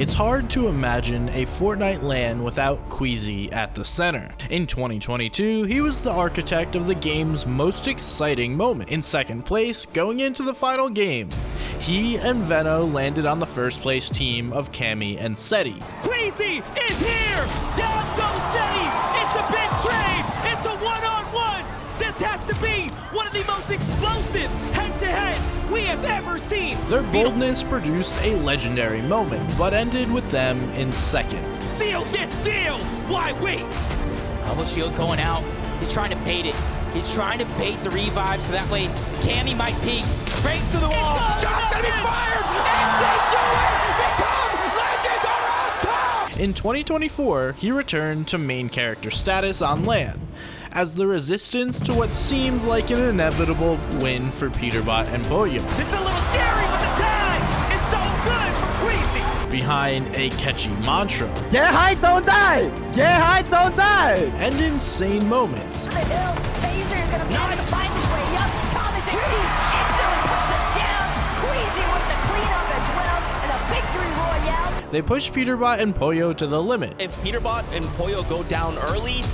It's hard to imagine a Fortnite LAN without Queasy at the center. In 2022, he was the architect of the game's most exciting moment. In second place, going into the final game, he and Veno landed on the first place team of Cammy and Seti. Queasy is here! Down goes Seti! It's a big trade! It's a one-on-one! This has to be one of the most explosive head-to-heads we have ever seen! Their boldness produced a legendary moment, but ended with them in second. Seal this deal! Why wait? Double shield going out. He's trying to bait it. He's trying to bait the revive so that way Cammy might peek. Breaks through the wall. Shot's gonna be fired! And they do it! Become legends are on top! In 2024, he returned to main character status on LAN, as the resistance to what seemed like an inevitable win for Peterbot and Pollo. This is a little scary, but the time is so good for Queasy! Behind a catchy mantra. Get high, don't die! Get high, don't die! And insane moments. The hill, Taser is going to be able to find his way up. Thomas and Pete instantly puts him down. Queasy with the cleanup as well, and a victory royale. They push Peterbot and Pollo to the limit, If Peterbot and Pollo go down early,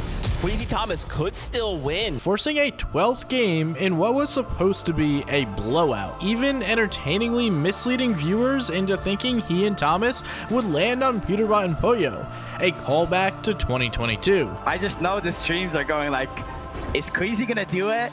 Queasy Thomas could still win. forcing a 12th game in what was supposed to be a blowout, even entertainingly misleading viewers into thinking he and Thomas would land on Peterbot and Pollo, a callback to 2022. I just know the streams are going like, is Queasy gonna do it?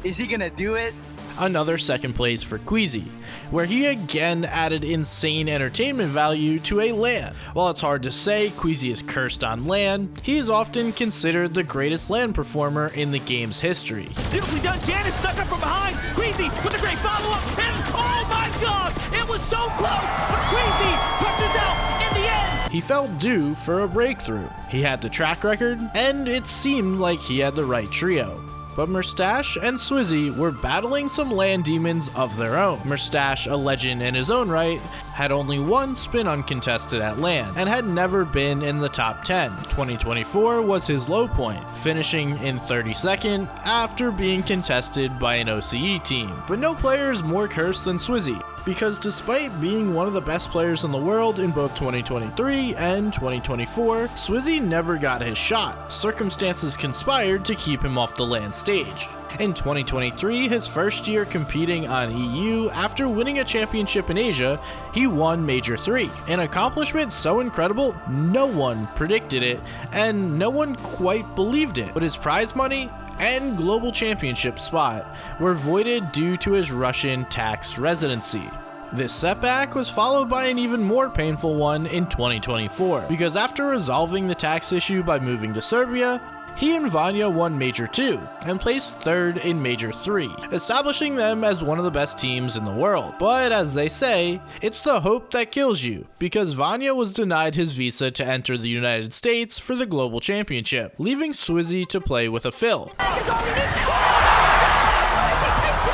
Is he gonna do it? Another second place for Queasy, where he again added insane entertainment value to a LAN. While it's hard to say Queasy is cursed on LAN, he is often considered the greatest LAN performer in the game's history. Beautifully done, Janice stuck up from behind. Queasy with a great follow-up, and oh my gosh, it was so close, but Queasy touches out in the end. He felt due for a breakthrough. He had the track record, and it seemed like he had the right trio. But Mustache and Swizzy were battling some LAN demons of their own. Mustache, a legend in his own right, had only one spin uncontested at LAN and had never been in the top 10. 2024 was his low point, finishing in 32nd after being contested by an OCE team. But no player is more cursed than Swizzy, because despite being one of the best players in the world in both 2023 and 2024, Swizzy never got his shot. Circumstances conspired to keep him off the LAN stage. In 2023, his first year competing on EU, after winning a championship in Asia, he won Major 3. An accomplishment so incredible, no one predicted it, and no one quite believed it. But his prize money and global championship spot were voided due to his Russian tax residency. This setback was followed by an even more painful one in 2024, because after resolving the tax issue by moving to Serbia, he and Vanya won Major 2 and placed third in Major 3, establishing them as one of the best teams in the world. But as they say, it's the hope that kills you, because Vanya was denied his visa to enter the United States for the Global Championship, leaving Swizzy to play with a Phil. Swizzy takes it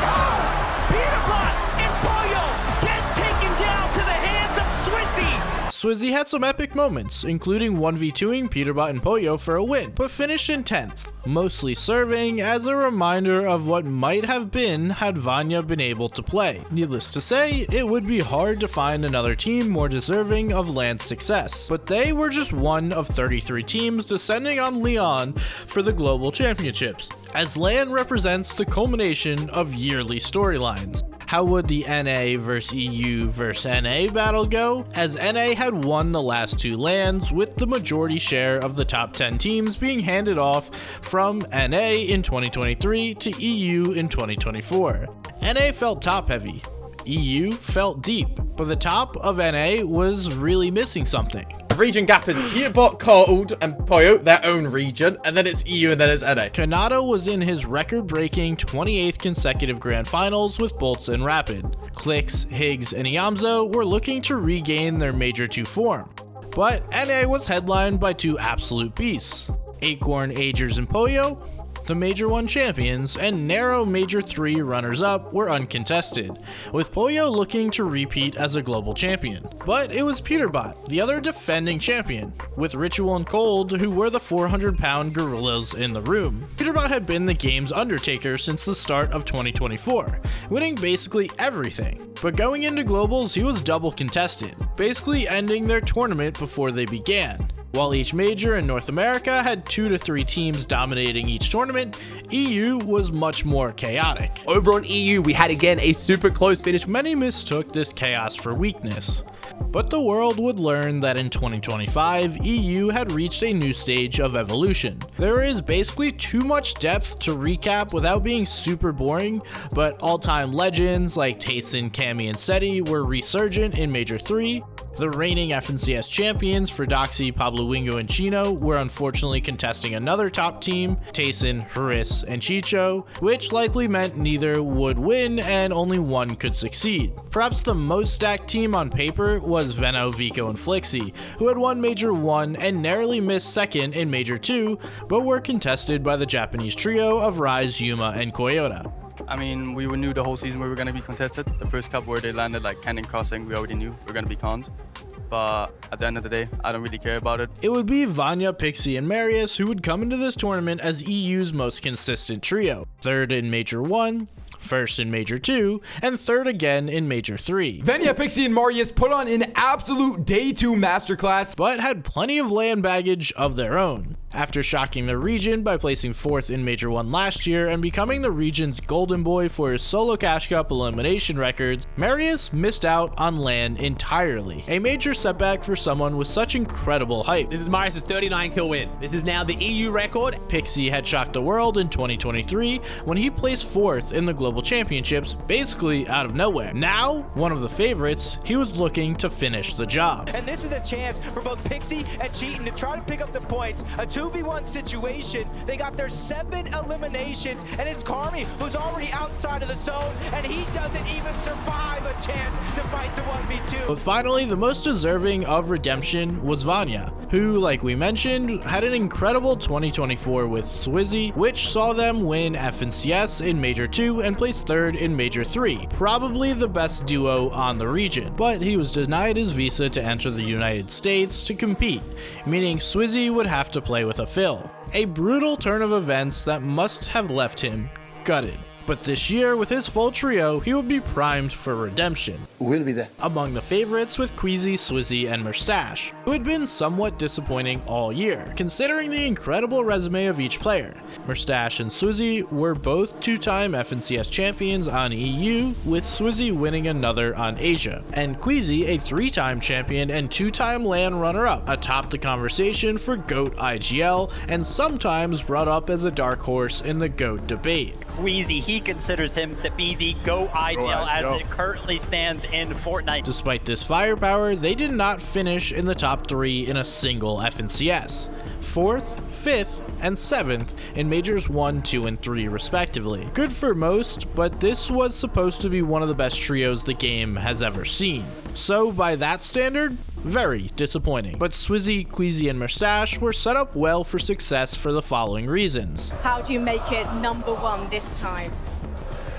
home. Peterbot and Pollo get taken down to the hands of Swizzy. Swizzy had some epic moments, including 1v2ing Peterbot and Pollo for a win, but finished in 10th, mostly serving as a reminder of what might have been had Vanya been able to play. Needless to say, it would be hard to find another team more deserving of LAN's success, but they were just one of 33 teams descending on Leon for the Global Championships, as LAN represents the culmination of yearly storylines. How would the NA vs EU vs NA battle go? As NA had won the last two LANs, with the majority share of the top 10 teams being handed off from NA in 2023 to EU in 2024. NA felt top heavy, EU felt deep, but the top of NA was really missing something. The region gap is Peterbot, Cold, and Pollo, their own region, and then it's EU and then it's NA. Khanada was in his record-breaking 28th consecutive Grand Finals with Bolts and Rapid. Clix, Higgs, and Iamzo were looking to regain their Major 2 form, but NA was headlined by two absolute beasts, Acorn, Agers, and Pollo, the Major 1 champions, and narrow Major 3 runners-up were uncontested, with Pollo looking to repeat as a global champion. But it was Peterbot, the other defending champion, with Ritual and Cold, who were the 400-pound gorillas in the room. Peterbot had been the game's undertaker since the start of 2024, winning basically everything. But going into globals, he was double contested, basically ending their tournament before they began. While each major in North America had 2 to 3 teams dominating each tournament, EU was much more chaotic. Over on EU, we had again a super close finish. Many mistook this chaos for weakness. But the world would learn that in 2025, EU had reached a new stage of evolution. There is basically too much depth to recap without being super boring, but all-time legends like Tayson, Cammy, and Seti were resurgent in Major 3. The reigning FNCS champions for Doxy, Pablo Wingo, and Chino were unfortunately contesting another top team, Tayson, Haris, and Chicho, which likely meant neither would win and only one could succeed. Perhaps the most stacked team on paper was Veno, Vico, and Flixie, who had won Major 1 and narrowly missed second in Major 2, but were contested by the Japanese trio of Rise, Yuma, and Koyota. I mean, we knew the whole season we were going to be contested. The first cup where they landed like Cannon Crossing, we already knew we were going to be cons. But at the end of the day, I don't really care about it. It would be Vanya, Pixie, and Marius who would come into this tournament as EU's most consistent trio. Third in Major 1, first in Major 2, and third again in Major 3. Vanya, Pixie, and Marius put on an absolute day 2 masterclass, but had plenty of LAN baggage of their own. After shocking the region by placing 4th in Major 1 last year and becoming the region's golden boy for his solo Cash Cup elimination records, Marius missed out on LAN entirely. A major setback for someone with such incredible hype. This is Marius' 39 kill win. This is now the EU record. Pixie had shocked the world in 2023 when he placed 4th in the Global Championships, basically out of nowhere. Now, one of the favorites, he was looking to finish the job. And this is a chance for both Pixie and Cheatin to try to pick up the points. A 2v1 situation. They got their 7 eliminations, and it's Carmi who's already outside of the zone, and he doesn't even survive a chance to fight the 1v2. But finally, the most deserving of redemption was Vanya, who, like we mentioned, had an incredible 2024 with Swizzy, which saw them win FNCS in Major 2 and place 3rd in Major 3, probably the best duo on the region. But he was denied his visa to enter the United States to compete, meaning Swizzy would have to play with a Phil. A brutal turn of events that must have left him gutted. But this year, with his full trio, he will be primed for redemption. We'll be there. Among the favorites with Queasy, Swizzy, and Mustache, who had been somewhat disappointing all year, considering the incredible resume of each player. Mustache and Swizzy were both 2-time FNCS champions on EU, with Swizzy winning another on Asia, and Queasy a 3-time champion and 2-time LAN runner-up, atop the conversation for GOAT IGL, and sometimes brought up as a dark horse in the GOAT debate. Queasy, he considers him to be the GOAT IGL as it currently stands in Fortnite. Despite this firepower, they did not finish in the top 3 in a single FNCS. 4th, 5th, and 7th in Majors 1, 2, and 3 respectively. Good for most, but this was supposed to be one of the best trios the game has ever seen. So by that standard, very disappointing. But Swizzy, Queasy, and Mustache were set up well for success for the following reasons. How do you make it number 1 this time?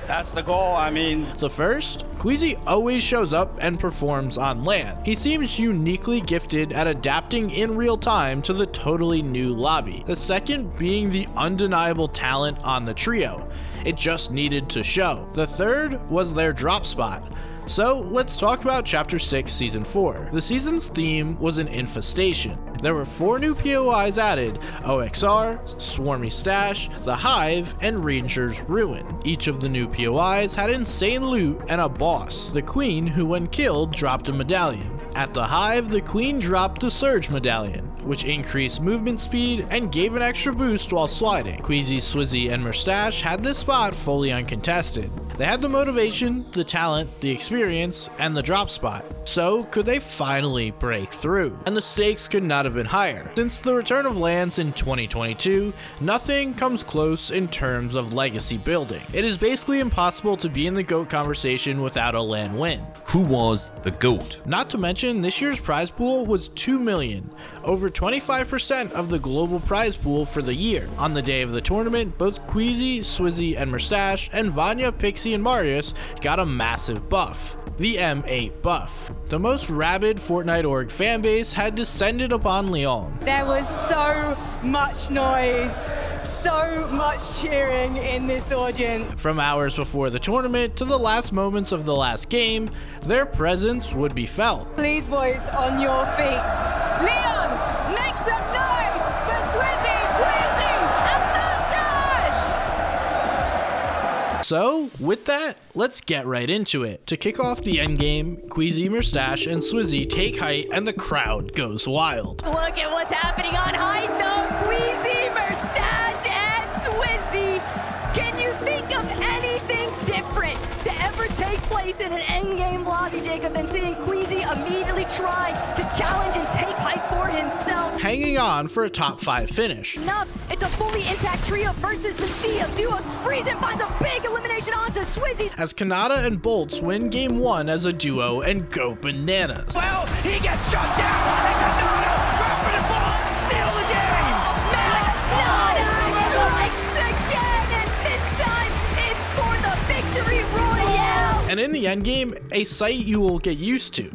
That's the goal, I mean. The first, Queasy always shows up and performs on LAN. He seems uniquely gifted at adapting in real time to the totally new lobby. The second being the undeniable talent on the trio. It just needed to show. The third was their drop spot. So let's talk about Chapter 6 Season 4. The season's theme was an infestation. There were 4 new POIs added: OXR, Swarmy Stash, The Hive, and Ranger's Ruin. Each of the new POIs had insane loot and a boss, the Queen, who when killed dropped a medallion. At the Hive, the Queen dropped the Surge medallion, which increased movement speed and gave an extra boost while sliding. Queasy, Swizzy, and Mustache had this spot fully uncontested. They had the motivation, the talent, the experience, and the drop spot. So could they finally break through? And the stakes could not have been higher. Since the return of LANs in 2022, nothing comes close in terms of legacy building. It is basically impossible to be in the GOAT conversation without a LAN win. Who was the GOAT? Not to mention, this year's prize pool was $2 million, over 25% of the global prize pool for the year. On the day of the tournament, both Queasy, Swizzy, and Mustache, and Vanya, Pixie, and Marius got a massive buff. The M8 buff. The most rabid Fortnite org fanbase had descended upon Lyon. There was so much noise, so much cheering in this audience. From hours before the tournament to the last moments of the last game, their presence would be felt. Please, boys, on your feet. Leon, make some noise for Swizzy, Queasy, and Mustache! So, with that, let's get right into it. To kick off the endgame, Queasy, Mustache, and Swizzy take height and the crowd goes wild. Look at what's happening on height, though. Queasy, Mustache, and Swizzy. Can you think of anything different to ever take place in an endgame lobby, Jacob, than seeing Queasy immediately try to challenge and take height for himself? Hanging on for a top 5 finish. Enough. It's a fully intact trio versus the sea of duos. Friesen finds a big elimination onto Swizzy. As Khanada and Bolts win game 1 as a duo and go bananas. Well, he gets shut down, and Khanada, Rapid and Bolts steal the game! Khanada strikes again, and this time it's for the victory royale. And in the endgame, a sight you will get used to.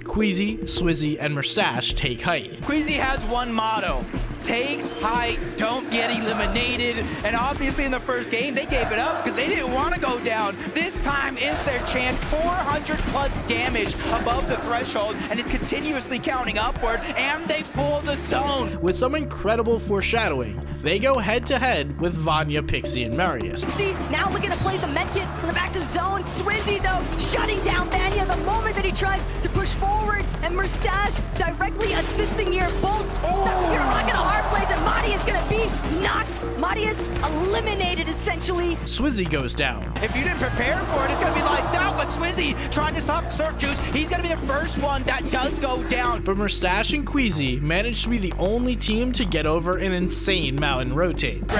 Queasy, Swizzy, and Mustache take height. Queasy has one motto: take height, don't get eliminated. And obviously in the first game, they gave it up because they didn't want to go down. This time is their chance. 400 plus damage above the threshold, and it's continuously counting upward, and they pull the zone. With some incredible foreshadowing, they go head to head with Vanya, Pixie, and Marius. See, now looking to play the medkit from the active zone. Swizzy, though, shutting down Vanya the moment that he tries to push forward, and Mustache directly assisting here. Bolts, you're rocking a hard place, and Marius is going to be knocked. Marius eliminated, essentially. Swizzy goes down. If you didn't prepare for it, it's going to be lights out, but Swizzy trying to stop Surf Juice, he's going to be the first one that does go down. But Mustache and Queasy managed to be the only team to get over an insane mountain rotate. But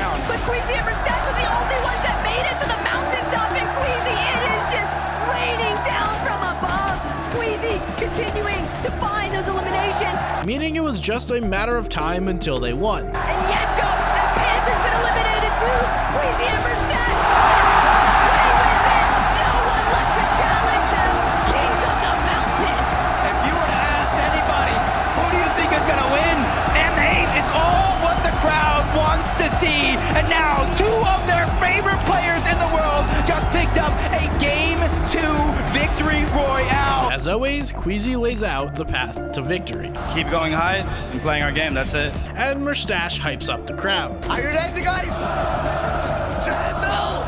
Queasy and Mustache were the only ones that made it to the mountaintop, and Queasy, it is just raining down from above. Queasy continuing to find those eliminations. Meaning it was just a matter of time until they won. And Yenko and Panzer's been eliminated too. Queasy and Mustache away with it. No one left to challenge them. Kings of the mountain. If you were to ask anybody, who do you think is going to win? M8 is all what the crowd wants to see. And now 2 of their favorite players in the world just picked up a Game 2 victory royale. As always, Queasy lays out the path to victory. Keep going high and playing our game, that's it. And Mustache hypes up the crowd. Are you ready, guys? No!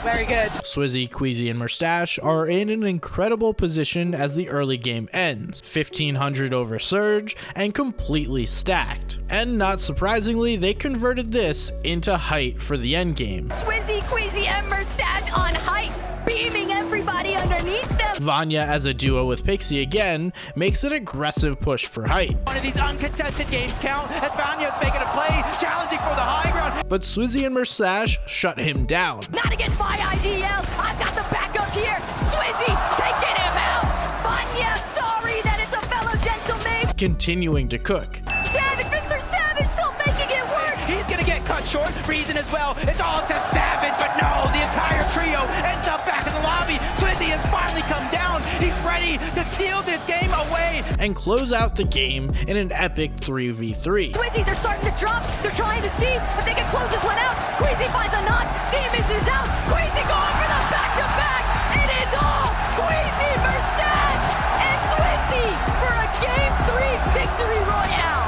Very good. Swizzy, Queasy, and Mustache are in an incredible position as the early game ends. 1500 over Surge and completely stacked. And not surprisingly, they converted this into height for the endgame. Swizzy, Queasy, and Mustache on height, beaming everybody underneath them. Vanya as a duo with Pixie again makes an aggressive push for height. One of these uncontested games count as Vanya's making a play, challenging for the high ground. But Swizzy and Mustache shut him down. Not against my IGL. I've got the backup here. Swizzy taking him out. Vanya, sorry that it's a fellow gentleman. Continuing to cook. Savage, Mr. Savage still making it work. He's gonna get cut short. Friesen as well. It's all up to Savage, but no, the entire trio ends up back in the lobby. Swizzy has finally come down. He's ready to steal this game away and close out the game in an epic 3v3. Swizzy, they're starting to drop. They're trying to see if they can close this one out. Queasy finds a knock. Demus is out. Queasy going for the back-to-back. It is all Queasy, Mustache, and Swizzy for a Game 3 victory royale.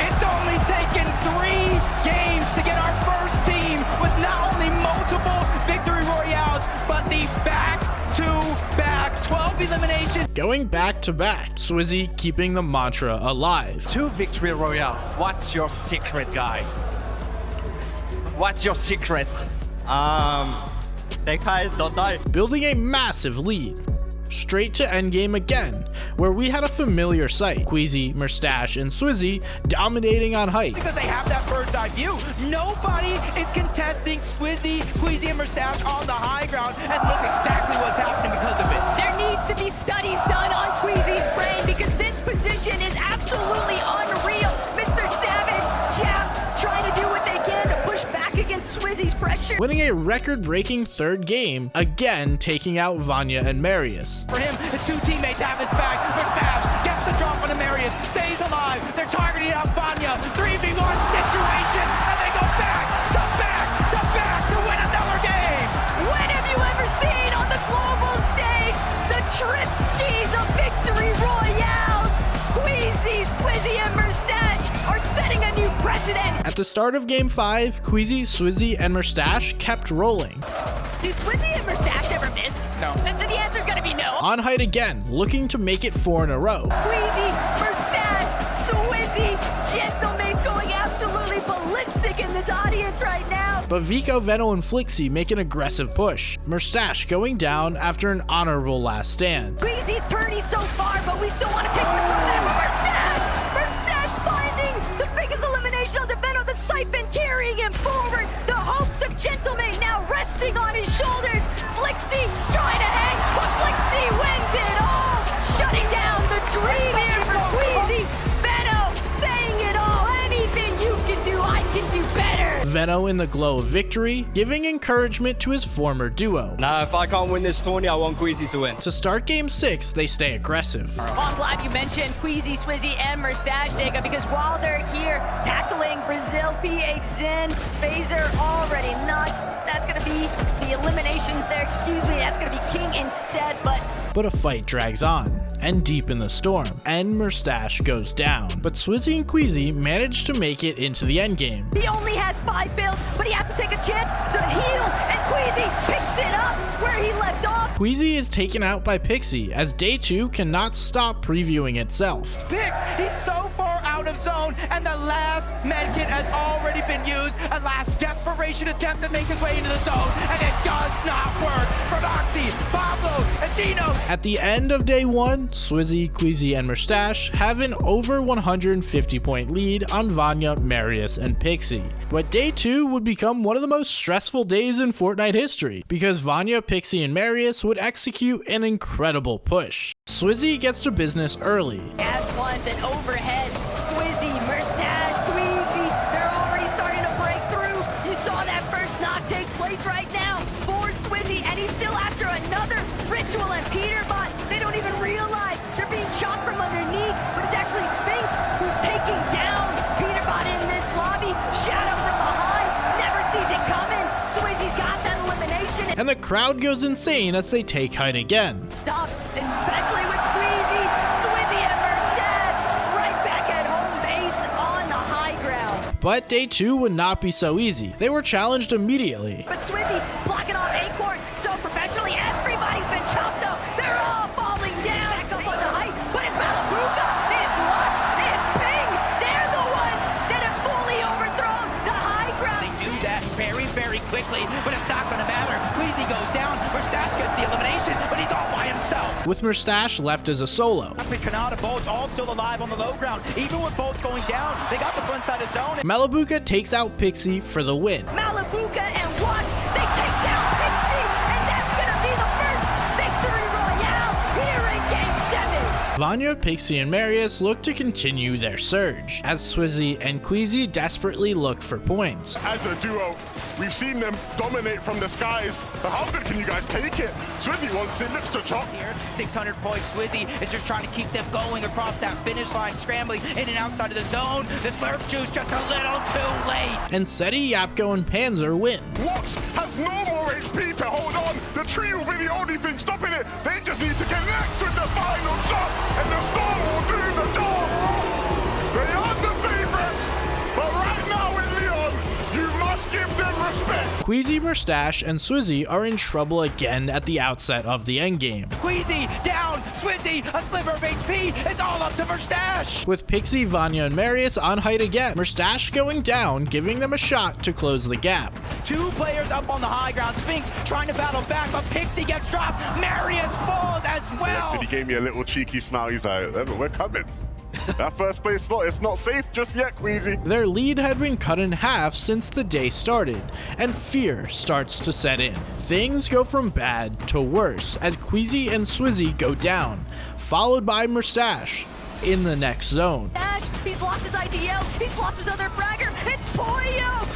It's only taken 3 games to get our first team with not only multiple victory royales, but the back-to-back 12 eliminations. Going back to back, Swizzy keeping the mantra alive. 2 victory royale. What's your secret, guys? What's your secret? Take height, don't die. Building a massive lead. Straight to endgame again, where we had a familiar sight. Queasy, Mustache, and Swizzy dominating on height. Because they have that bird's eye view. Nobody is contesting Swizzy, Queasy, and Mustache on the high ground, and look exactly what's happening because of it. There needs to be winning a record-breaking third game, again taking out Vanya and Marius. For him, his two teammates have his back. Mustache gets the drop on the Marius, stays alive. They're targeting out Vanya. 3v1 situation, and they go back to win another game. When have you ever seen on the global stage the trip skis of victory royales? Queasy, Swizzy, and Mustache are setting a new precedent. At the start of Game 5, Queasy, Swizzy, and Mustache kept rolling. Do Swizzy and Mustache ever miss? No. The answer's gonna be no. On height again, looking to make it 4 in a row. Queasy, Mustache, Swizzy, Gentlemate's going absolutely ballistic in this audience right now. But Vico, Veno, and Pixie make an aggressive push. Mustache going down after an honorable last stand. Queasy's turning so far, but we still want to take the from Mustache finding the biggest elimination of the Veno, the Siphon carrying him forward. The hopes of Gentlemate now resting on his shoulders. Pixie trying to hang, but Pixie wins it all, shutting down the dream here for Queasy. Veno saying it all. Anything you can do, I can do better. Veno in the glow of victory, giving encouragement to his former duo. Nah, if I can't win this tourney, I want Queasy to win. To start Game 6, they stay aggressive. Oh, I'm glad you mentioned Queasy, Swizzy, and Mustache, Jacob, because while they're here tackling Brazil, PH, Zen, Phaser already not. That's going to be the eliminations there. Excuse me, that's going to be King instead, But a fight drags on, and deep in the storm, and Mustache goes down. But Swizzy and Queasy manage to make it into the endgame. he only has 5 builds, but he has to take a chance to heal, and Queasy picks it up where he left off. Queasy is taken out by Pixie, as Day 2 cannot stop previewing itself. Pix, he's so far out of zone, and the last medkit has already been used. A last desperation attempt to make his way into the zone, and it does not work. From Oxy, Pablo, and Gino. At the end of Day 1, Swizzy, Queasy, and Mustache have an over 150 point lead on Vanya, Marius, and Pixie. But Day 2 would become one of the most stressful days in Fortnite history, because Vanya, Pixie, and Marius would execute an incredible push. Swizzy gets to business early. At once and overhead, Swizzy, Mustache, Queasy, they're already starting to break through. You saw that first knock take place right now for Swizzy, and he's still after another Ritual and Peterbot. They don't even realize they're being shot from underneath, but it's actually Sphinx who's taking down Peterbot in this lobby. Shadow from behind, never sees it coming. Swizzy's got that elimination. And the crowd goes insane as they take height again. Stop, especially with Queasy, Swizzy, and Mustache right back at home base on the high ground. But Day 2 would not be so easy. They were challenged immediately. But Swizzy blocking off Acorn so professionally. Everybody's been chopped up. They're all falling down. Back up on the height, but it's Malabuka, it's Lux, it's Ping. They're the ones that have fully overthrown the high ground. They do that very, very quickly, but it's not going to matter. Queasy goes down, Mustache gets the elimination, but he's all by himself. With Mustache left as a solo. Khanada, boats all still alive on the low ground. Even with boats going down, they got the front side of zone. Malabuka takes out Pixie for the win. Malabuka and Watts, they take down Pixie, and that's going to be the first victory royale here in Game 7. Vanya, Pixie, and Marius look to continue their surge, as Swizzy and Queasy desperately look for points. As a duo, we've seen them dominate from the skies, but how good can you guys take it? Swizzy wants it, looks to chop. Here, 600 points, Swizzy is just trying to keep them going across that finish line, scrambling in and outside of the zone. The Slurp Juice just a little too late. And Seti, Yapko, and Panzer win. Watch has no more HP to hold on. The tree will be the only thing stopping it. They just need to connect with the final shot, and the storm will do the job. They are the favorites, but right now with Leon, you must give them respect. Queasy, Mustache, and Swizzy are in trouble again at the outset of the endgame. Queasy down, Swizzy, a sliver of HP. It's all up to Mustache. With Pixie, Vanya, and Marius on height again, Mustache going down, giving them a shot to close the gap. 2 players up on the high ground. Sphinx trying to battle back, but Pixie gets dropped. Marius falls as well. He gave me a little cheeky smile. He's like, we're coming. That first place slot, it's not safe just yet, Queasy. Their lead had been cut in half since the day started, and fear starts to set in. Things go from bad to worse as Queasy and Swizzy go down, followed by Mustache in the next zone. He's lost his IGL, he's lost his other fragger. It's Pollo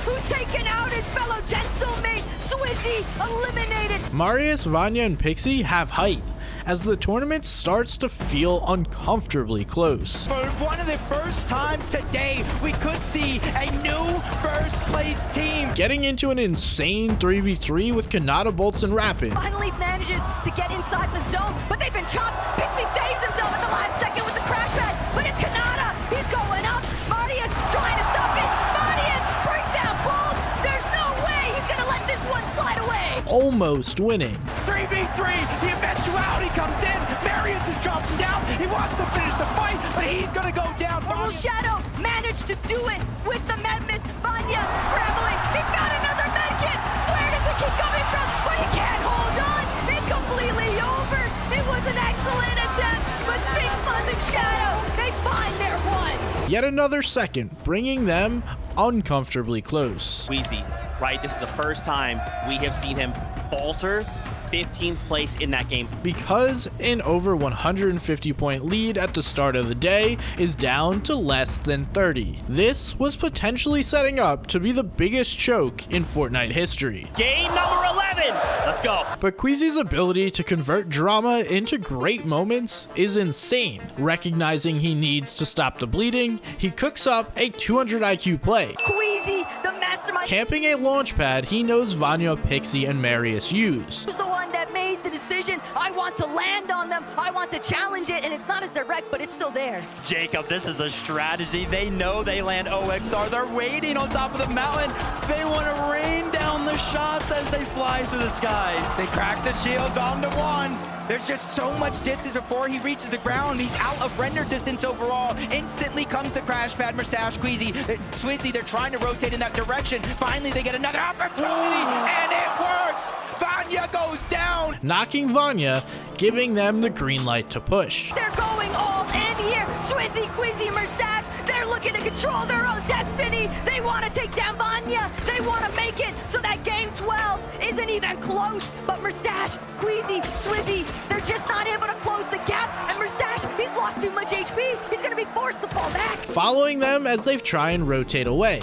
who's taken out his fellow Gentlemate. Swizzy eliminated. Marius, Vanya, and Pixie have height as the tournament starts to feel uncomfortably close. For one of the first times today, we could see a new first place team. Getting into an insane 3v3 with Khanada, Bolts, and Rapid. Finally manages to get inside the zone, but they've been chopped. Pixie saves himself at the last second with the crash pad, but it's Khanada. He's going up. Marius trying to stop it. Marius brings down Bolts. There's no way he's going to let this one slide away. Almost winning. 3v3, the eventuality comes in. Marius is dropping down. He wants to finish the fight, but he's going to go down. Will Shadow managed to do it with the med miss. Vanya scrambling. He found another med kit. Where does it keep coming from? But he can't hold on. It's completely over. It was an excellent attempt, but Sphinx, Buzz, and Shadow, they find their one. Yet another second, bringing them uncomfortably close. Queasy, right? This is the first time we have seen him falter. 15th place in that game. Because an over 150 point lead at the start of the day is down to less than 30. This was potentially setting up to be the biggest choke in Fortnite history. Game number 11. Let's go. But Queasy's ability to convert drama into great moments is insane. Recognizing he needs to stop the bleeding, he cooks up a 200 IQ play. Queasy, the mastermind. Camping a launch pad he knows Vanya, Pixie, and Marius use. Was the one that made the decision. I want to land on them. I want to challenge it, and it's not as direct, but it's still there. Jacob, this is a strategy. They know they land OXR. They're waiting on top of the mountain. They want to rain down the shots as they fly through the sky. They crack the shields on the one. There's just so much distance before he reaches the ground. He's out of render distance overall. Instantly comes the crash pad. Mustache, Queasy, Swizzy, they're trying to rotate in that direction. Finally, they get another opportunity, and it works. Vanya goes down. Knocking Vanya, giving them the green light to push. They're going all in here. Swizzy, Queasy, Mustache, they're looking to control their own destiny. They want to take down Vanya. They want to make it so that game 12 isn't even close. But Mustache, Queasy, Swizzy, they're just not able to close the gap. And Mustache, he's lost too much HP. He's going to be forced to fall back. Following them as they try and rotate away.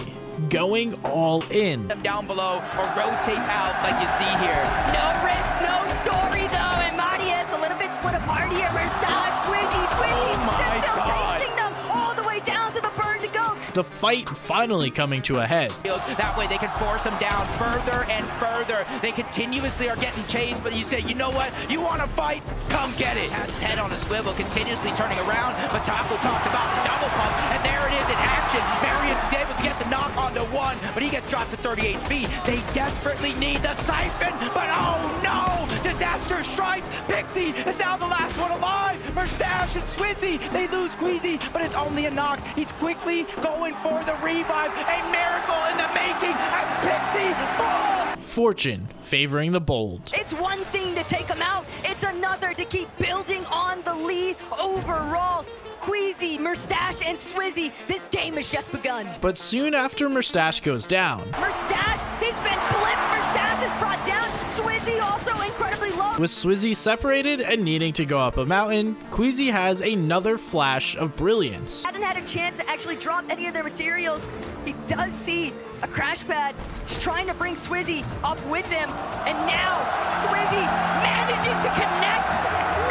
Going all in. Them down below or rotate out like you see here. No risk, no story though. And Marius a little bit split apart here. Mustache, Queasy, Swizzy, they're still chasing them all the way down to the burn to go. The fight finally coming to a head. That way they can force them down further and further. They continuously are getting chased, but you say, you know what? You want to fight? Come get it. Has his head on a swivel, continuously turning around. But Taco talked about the double pump, and there it is in action. Marius is able to get the knock onto one, but he gets dropped to 30 HP. They desperately need the siphon, but oh no! Disaster strikes. Pixie is now the last one alive. Mustache and Swizzy, they lose Queasy, but it's only a knock. He's quickly going for the revive. A miracle in the making as Pixie falls. Fortune favoring the bold. It's one thing to take them out. It's another to keep building on the lead overall. Queasy, Mustache, and Swizzy, this game has just begun. But soon after Mustache goes down. Mustache, he's been clipped. Mustache is brought down. Swizzy also incredibly low. With Swizzy separated and needing to go up a mountain, Queasy has another flash of brilliance. Hadn't had a chance to actually drop any of their materials. He does see a crash pad. He's trying to bring Swizzy up with him. And now Swizzy manages to connect.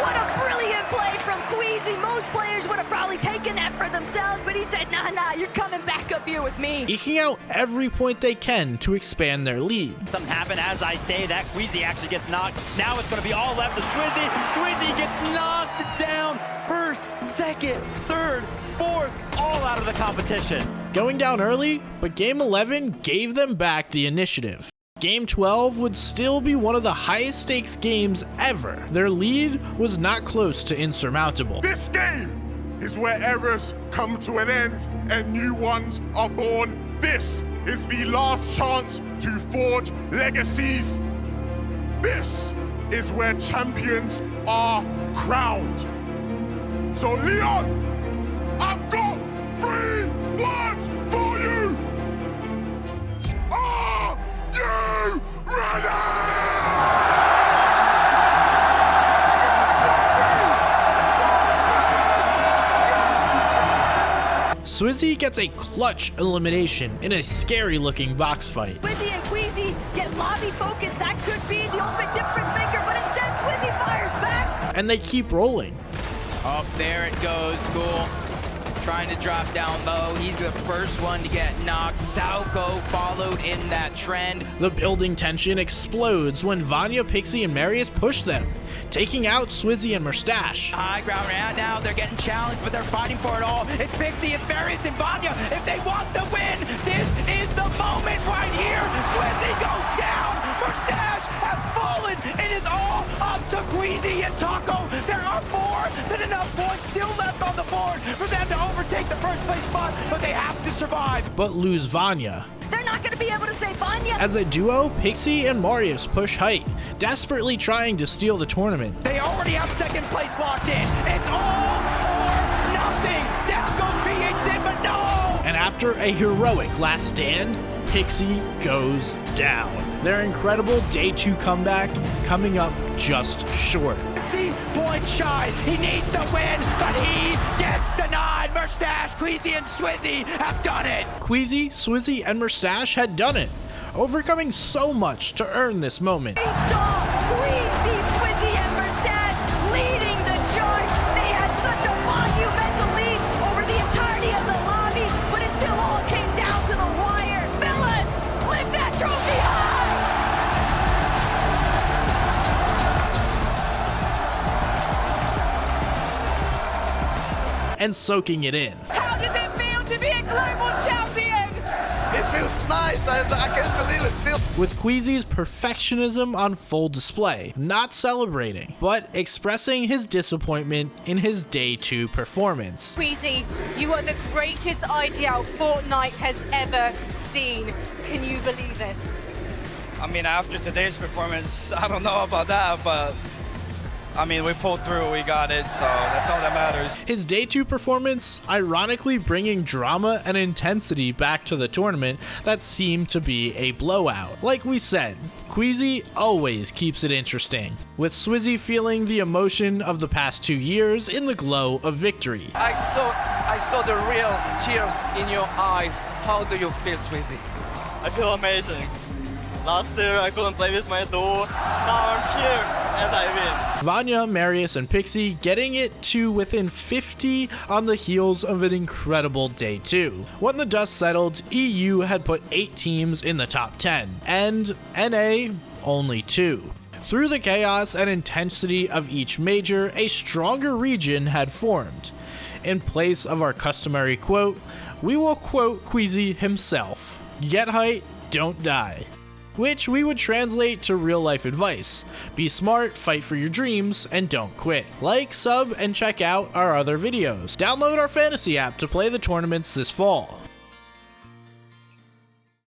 What a brilliant play from Queasy. Most players would have probably taken that for themselves, but he said, nah, you're coming back up here with me. Eking out every point they can to expand their lead. Something happened as I say that. Queasy actually gets knocked. Now it's going to be all left to Swizzy. Swizzy gets knocked down. First, second, third, fourth, all out of the competition. Going down early, but Game 11 gave them back the initiative. Game 12 would still be one of the highest stakes games ever. Their lead was not close to insurmountable. This game is where errors come to an end and new ones are born. This is the last chance to forge legacies. This is where champions are crowned. So Leon, I've got 3 words for you. Are you ready? Swizzy gets a clutch elimination in a scary looking box fight. Queasy and Queasy get lobby focused. That could be the ultimate difference maker, but instead Swizzy fires back. And they keep rolling. Oh, there it goes, School. Trying to drop down low. He's the first one to get knocked. Sauco followed in that trend. The building tension explodes when Vanya, Pixie, and Marius push them, taking out Swizzy and Mustache. High ground right now. They're getting challenged, but they're fighting for it all. It's Pixie, it's Marius, and Vanya. If they want the win, this is the moment right here. Swizzy goes down. Mustache has fallen. It is all up to Queasy and Taco. There are more than enough points still left on the board for them to overtake the first place spot, but they have to survive. But lose Vanya. They're not going to be able to say Vanya. As a duo, Pixie and Marius push height, desperately trying to steal the tournament. They already have second place locked in. It's all or nothing. Down goes PH, but no! And after a heroic last stand, Pixie goes down. Their incredible day 2 comeback coming up just short. 50 points shy. He needs to win, but he gets denied. Mustache, Queasy, and Swizzy have done it. Queasy, Swizzy, and Mustache had done it, overcoming so much to earn this moment. We saw Queasy, Swizzy, and Mustache leading the charge. They had such a monumental lead over the entirety of the lobby, but it still all came down to the wire. Fellas, lift that trophy high! And soaking it in. How does it feel to be a global champion? It feels nice. I can't believe it still. With Queasy's perfectionism on full display, not celebrating, but expressing his disappointment in his day 2 performance. Queasy, you are the greatest IGL Fortnite has ever seen. Can you believe it? I mean, after today's performance, I don't know about that, but I mean, we pulled through, we got it, so that's all that matters. His day 2 performance, ironically bringing drama and intensity back to the tournament that seemed to be a blowout. Like we said, Queasy always keeps it interesting, with Swizzy feeling the emotion of the past 2 years in the glow of victory. I saw the real tears in your eyes. How do you feel, Swizzy? I feel amazing. Last year I couldn't play with my duo. Now I'm here and I win. Vanya, Marius, and Pixie getting it to within 50 on the heels of an incredible day 2. When the dust settled, EU had put 8 teams in the top 10, and NA only 2. Through the chaos and intensity of each major, a stronger region had formed. In place of our customary quote, we will quote Queasy himself: "Get height, don't die." Which we would translate to real life advice: be smart, fight for your dreams, and don't quit. Like, sub, and check out our other videos. Download our fantasy app to play the tournaments this fall.